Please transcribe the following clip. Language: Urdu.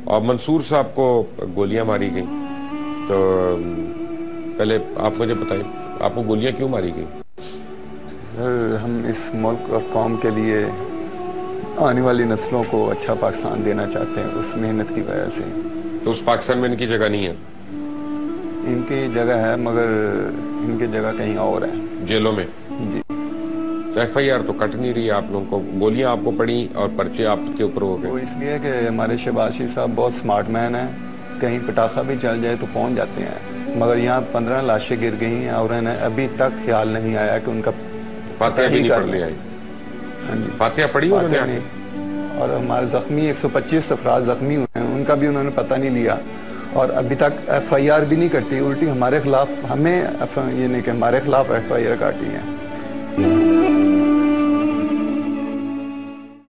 اور منصور صاحب کو گولیاں ماری گئیں، تو پہلے آپ مجھے بتائیں آپ کو گولیاں کیوں ماری گئیں؟ سر ہم اس ملک اور قوم کے لیے آنے والی نسلوں کو اچھا پاکستان دینا چاہتے ہیں، اس محنت کی وجہ سے۔ تو اس پاکستان میں ان کی جگہ نہیں ہے؟ ان کی جگہ ہے مگر ان کی جگہ کہیں اور ہے، جیلوں میں؟ جی۔ ایف آئی آر تو کٹ نہیں رہی، آپ لوگوں کو گولیاں آپ کو پڑیں اور پرچے آپ کے اوپر ہو گئے۔ وہ اس لیے کہ ہمارے شہباز شریف صاحب بہت سمارٹ مین ہیں، کہیں پٹاخہ بھی چل جائے تو پہنچ جاتے ہیں، مگر یہاں 15 لاشیں گر گئی ہیں اور انہیں ابھی تک خیال نہیں آیا کہ ان کا فاتحہ بھی نہیں پڑھنے آئی؟ ہاں جی، فاتحہ پڑھی انہوں نے؟ فاتحہ نہیں۔ اور ہمارے زخمی 125 افراد زخمی ہوئے ہیں، ان کا بھی انہوں نے پتہ نہیں لیا، اور ابھی تک ایف آئی آر بھی نہیں کٹی، الٹی ہمارے خلاف ہمیں یعنی کہ ہمارے خلاف ایف آئی آر کاٹی ہیں۔